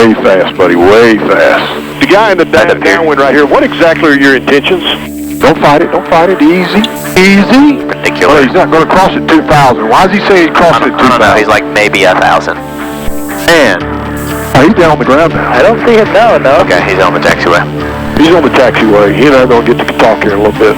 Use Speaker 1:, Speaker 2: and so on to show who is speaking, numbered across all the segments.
Speaker 1: Way fast, buddy, way fast. The guy in the downwind right here, what exactly are your intentions? Don't fight it, easy. Easy?
Speaker 2: Ridiculous.
Speaker 1: Well, he's not going to cross at 2,000. Why does he say he's crossing at 2,000?
Speaker 2: I don't know, he's like maybe 1,000.
Speaker 1: Man. Oh, he's down on the ground now.
Speaker 3: I don't see him now, no.
Speaker 2: Okay, he's on the taxiway.
Speaker 1: He's on the taxiway. He and I are going to get to talk here in a little bit.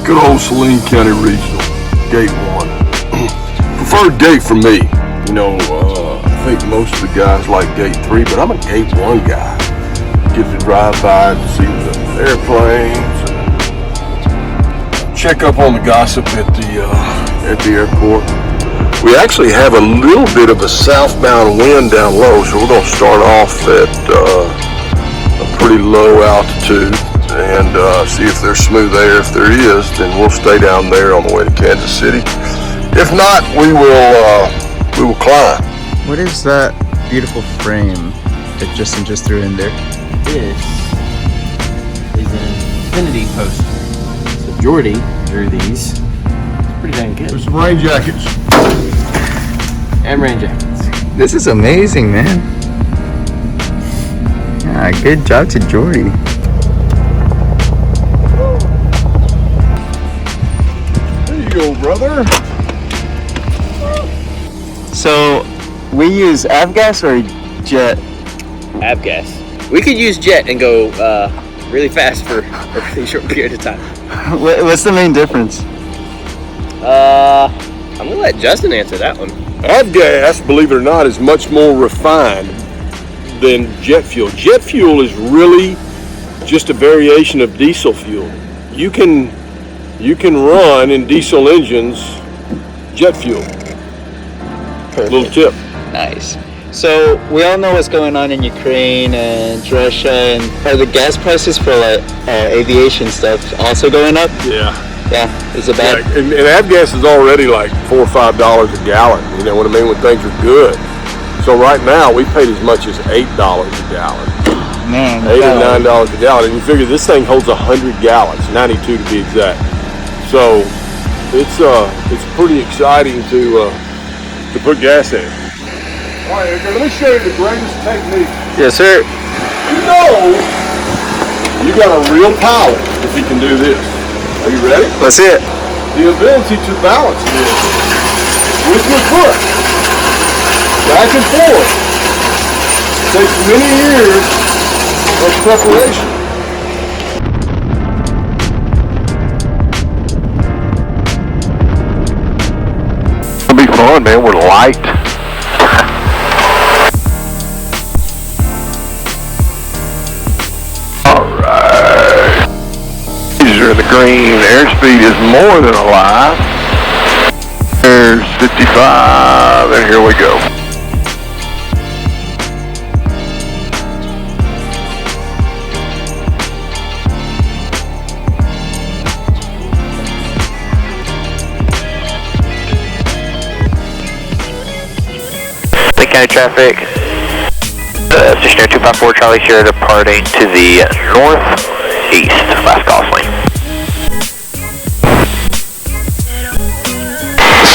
Speaker 4: Good old Saline County Regional, Gate 1. Preferred gate for me. You know, I think most of the guys like Gate 3, but I'm a Gate 1 guy. Get to drive by and see the airplanes and check up on the gossip at the airport. We actually have a little bit of a southbound wind down low, so we're going to start off at a pretty low altitude and see if there's smooth air. If there is, then we'll stay down there on the way to Kansas City. If not, we will climb.
Speaker 5: What is that beautiful frame that Justin just threw in there?
Speaker 6: This is an infinity poster. So Jordy drew these. It's pretty dang good.
Speaker 4: There's some rain jackets.
Speaker 6: And rain jackets.
Speaker 5: This is amazing, man. Yeah, good job to Jordy.
Speaker 4: There you go, brother.
Speaker 5: So, we use avgas or jet?
Speaker 6: Avgas. We could use jet and go really fast for a really short period of time.
Speaker 5: What's the main difference?
Speaker 6: I'm gonna let Justin answer that one.
Speaker 4: Avgas, believe it or not, is much more refined than jet fuel. Jet fuel is really just a variation of diesel fuel. You can run in diesel engines jet fuel.
Speaker 5: Perfect.
Speaker 4: Little tip.
Speaker 5: Nice. So we all know what's going on in Ukraine and Russia, and are the gas prices for like aviation stuff also going up?
Speaker 4: Yeah.
Speaker 5: Yeah, is it bad?
Speaker 4: Yeah, and avgas is already like $4 or $5 a gallon. You know what I mean? When things are good. So right now we paid as much as $8 a gallon.
Speaker 5: Man,
Speaker 4: $8 or $9 a gallon, and you figure this thing holds 100 gallons, 92 to be exact. So it's pretty exciting to put gas in. All right, Edgar, let me show you the greatest technique.
Speaker 5: Yes, sir.
Speaker 4: You know, you got a real pilot if he can do this. Are you ready?
Speaker 5: Let's see it.
Speaker 4: The ability to balance this with your foot, back and forth, takes many years of preparation.
Speaker 1: It'll be fun, man. We're light. Alright. These are in the green. Airspeed is more than alive. There's 55, and here we go.
Speaker 2: County traffic, stationary 254 Charlie Sierra departing to the northeast, last call lane.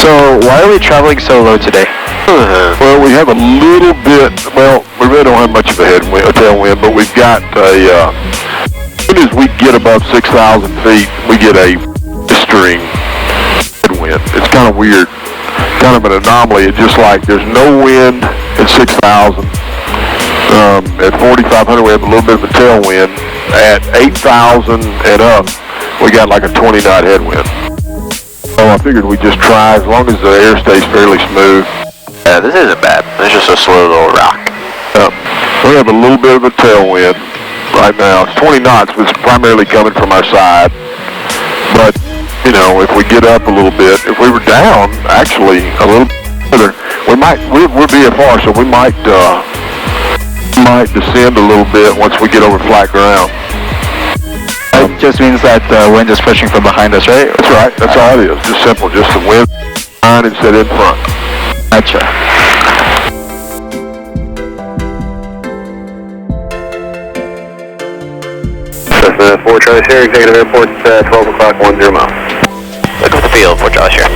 Speaker 5: So why are we traveling so low today?
Speaker 1: Well, we have a little bit, well, we really don't have much of a tailwind, but we've got as soon as we get above 6,000 feet, we get a blistering headwind. It's kind of weird. Kind of an anomaly. It's just like there's no wind at 6,000. At 4,500 we have a little bit of a tailwind. At 8,000 and up we got like a 20 knot headwind. So I figured we'd just try as long as the air stays fairly smooth.
Speaker 2: Yeah, this isn't bad. It's just a slow little rock.
Speaker 1: We have a little bit of a tailwind right now. It's 20 knots, but it's primarily coming from our side. But you know, if we get up a little bit, if we were down actually a little further, we're VFR, so we might descend a little bit once we get over flat ground.
Speaker 5: It just means that the wind is pushing from behind us, right?
Speaker 1: That's right. That's all it is. Just simple. Just the wind behind instead in front.
Speaker 5: Gotcha.
Speaker 2: 4 Charlie Sierra, executive airport, 12 o'clock, 10 miles. Look at the field, 4 Charlie Sierra.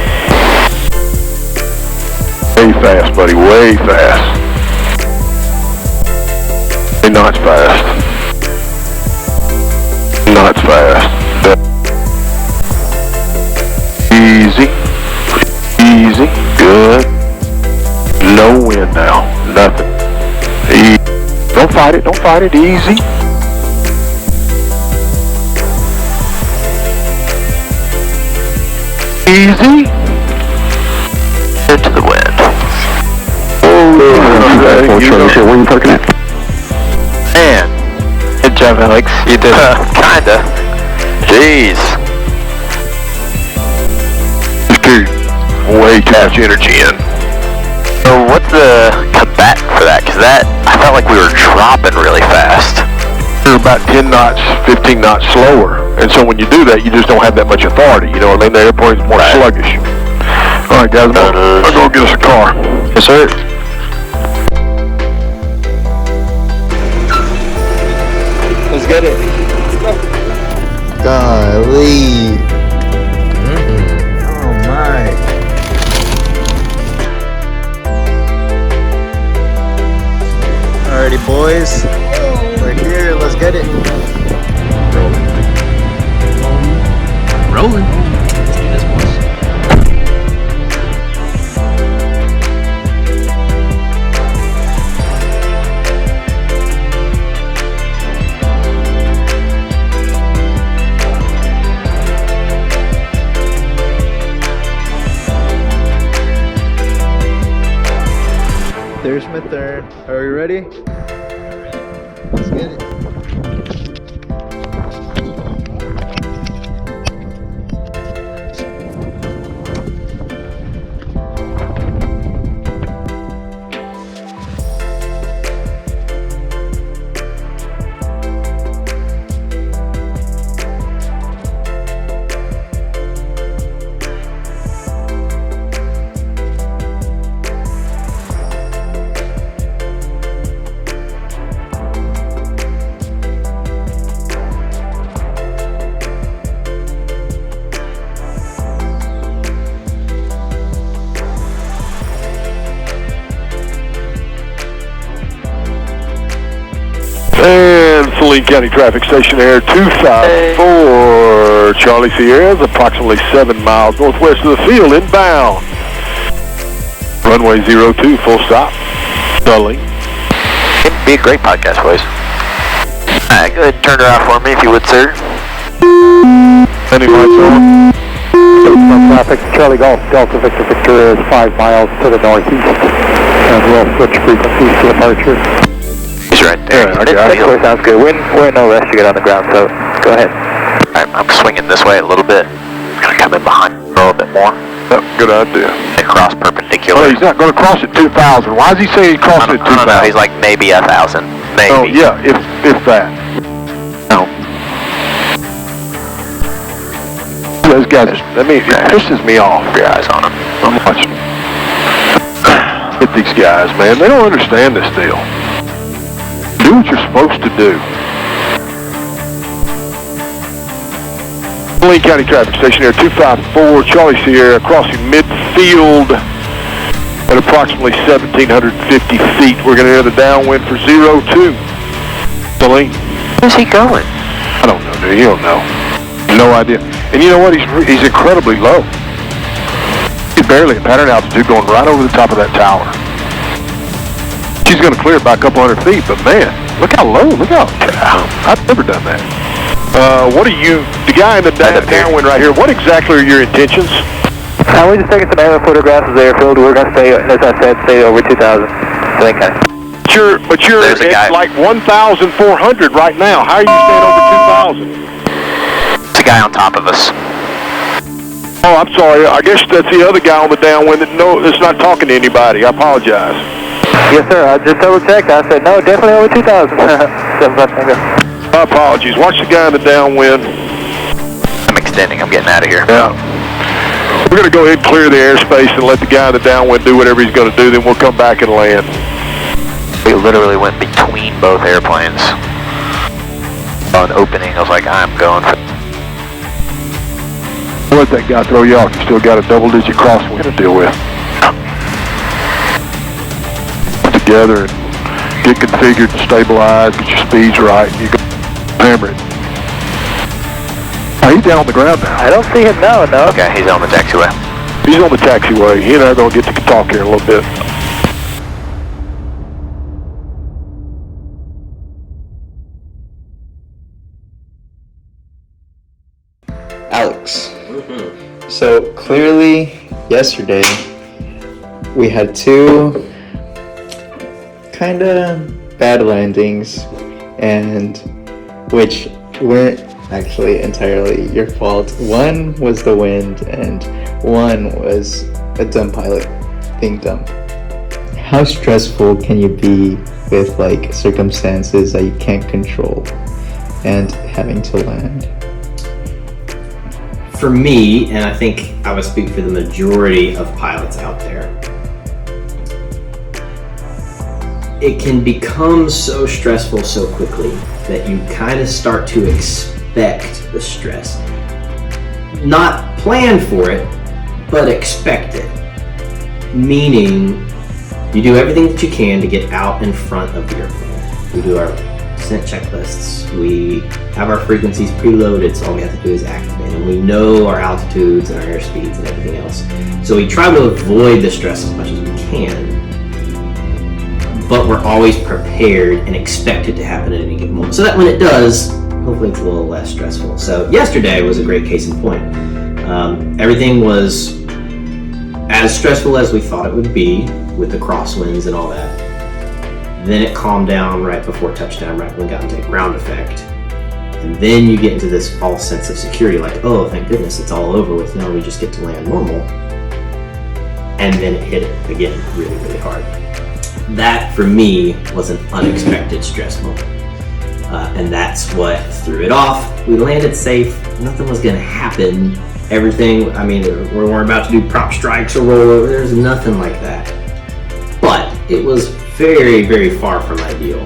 Speaker 1: Way fast, buddy, way fast. 3 knots fast. Knots fast. Easy. Easy. Good. No wind now. Nothing. Don't fight it. Don't fight it. Easy. Easy.
Speaker 2: Into the wind.
Speaker 1: Oh,
Speaker 2: Where are you parking at? Man. Good job, Alex. You did. Kinda. Jeez.
Speaker 1: Dude, way too much energy in.
Speaker 2: So what's the combat for that? Because that, I felt like we were dropping really fast.
Speaker 1: You're about 10 knots, 15 knots slower. And so when you do that, you just don't have that much authority. You know what I mean? The airplane's more sluggish. All right, guys, I'll go get us a car.
Speaker 2: Yes, sir.
Speaker 5: Let's get it.
Speaker 3: Golly. Oh my. Alrighty, boys. We're here. Let's get it.
Speaker 6: Rolling. Let's do this, boys.
Speaker 3: There's my turn. Are we ready? Let's get it.
Speaker 1: And Saline County Traffic Station Air 254 Charlie Sierra is approximately 7 miles northwest of the field inbound. Runway 02, full stop. Saline.
Speaker 2: It'd be a great podcast, boys. Alright, go ahead and turn it off for me if you would, sir.
Speaker 1: Any lights on?
Speaker 7: Traffic, Charlie Golf, Delta Victor Victoria is 5 miles to the northeast, and we'll switch frequencies to departure.
Speaker 2: He's right there.
Speaker 1: Yeah, I got it.
Speaker 2: Sounds good. We're in no rush to get on the ground, so go ahead. Alright, I'm swinging this way a little bit. I'm gonna come in behind a little bit more.
Speaker 1: Yep, good idea.
Speaker 2: And cross perpendicular.
Speaker 1: Well, he's not going to cross at 2,000. Why is he saying he's crossing at 2,000?
Speaker 2: I don't know. He's like maybe 1,000. Maybe.
Speaker 1: Oh, yeah, if that.
Speaker 2: No.
Speaker 1: Those guys, it pisses me off.
Speaker 2: Your eyes on him.
Speaker 1: I'm watching. Get these guys, man. They don't understand this deal. Do what you're supposed to do. Saline County Traffic Station Air 254 Charlie Sierra crossing midfield at approximately 1,750 feet. We're going to enter the downwind for 02. Saline.
Speaker 2: Where's he going?
Speaker 1: I don't know, dude. You don't know. No idea. And you know what? He's incredibly low. He's barely at pattern altitude going right over the top of that tower. She's going to clear it by a couple hundred feet, but man, look how low. Look how... I've never done that. What are you... The guy in the downwind right here, what exactly are your intentions?
Speaker 7: We're just taking some aerial photographs of the airfield. We're going to stay, as I said, stay over 2,000.
Speaker 1: But you're at like 1,400 right now. How are you staying over 2,000?
Speaker 2: It's a guy on top of us.
Speaker 1: Oh, I'm sorry. I guess that's the other guy on the downwind that's not talking to anybody. I apologize.
Speaker 7: Yes, sir. I just double-checked. I said, no, definitely over 2,000.
Speaker 1: My apologies. Watch the guy in the downwind.
Speaker 2: I'm extending. I'm getting out of here.
Speaker 1: Yeah. We're going to go ahead and clear the airspace and let the guy in the downwind do whatever he's going to do. Then we'll come back and land.
Speaker 2: We literally went between both airplanes. an opening. I was like, I'm going for
Speaker 1: Let that guy throw you off. You still got a double-digit crosswind to deal with. Put together and get configured and stabilized, get your speeds right, and you go hammer it. Oh, he's down on the ground now.
Speaker 2: I don't see him now, no. Okay, he's on the taxiway.
Speaker 1: He's on the taxiway. He and I are going to get to talk here in a little bit.
Speaker 3: Alex. So clearly, yesterday we had two kind of bad landings, and which weren't actually entirely your fault. One was the wind, and one was a dumb pilot being dumb. How stressful can you be with like circumstances that you can't control and having to land?
Speaker 6: For me, and I think I would speak for the majority of pilots out there, it can become so stressful so quickly that you kind of start to expect the stress. Not plan for it, but expect it. Meaning, you do everything that you can to get out in front of the airplane. We do our descent checklists, we have our frequencies preloaded, so all we have to do is activate them. We know our altitudes and our airspeeds and everything else. So we try to avoid the stress as much as we can, but we're always prepared and expect it to happen at any given moment. So that when it does, hopefully it's a little less stressful. So yesterday was a great case in point. Everything was as stressful as we thought it would be with the crosswinds and all that. Then it calmed down right before touchdown, right when we got into ground effect. And then you get into this false sense of security, like, oh, thank goodness, it's all over with. Now we just get to land normal. And then it hit it again really, really hard. That, for me, was an unexpected stress moment. And that's what threw it off. We landed safe. Nothing was going to happen. Everything, I mean, we weren't about to do prop strikes or rollover. There's nothing like that. But it was very, very far from ideal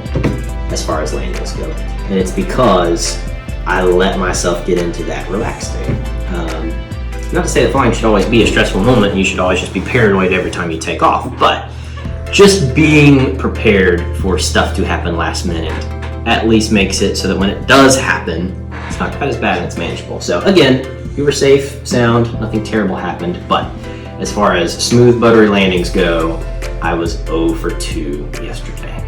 Speaker 6: as far as landings go. And it's because I let myself get into that relaxed state. Not to say that flying should always be a stressful moment and you should always just be paranoid every time you take off, but just being prepared for stuff to happen last minute at least makes it so that when it does happen, it's not quite as bad and it's manageable. So again, we were safe, sound, nothing terrible happened, but as far as smooth, buttery landings go, I was 0 for 2 yesterday.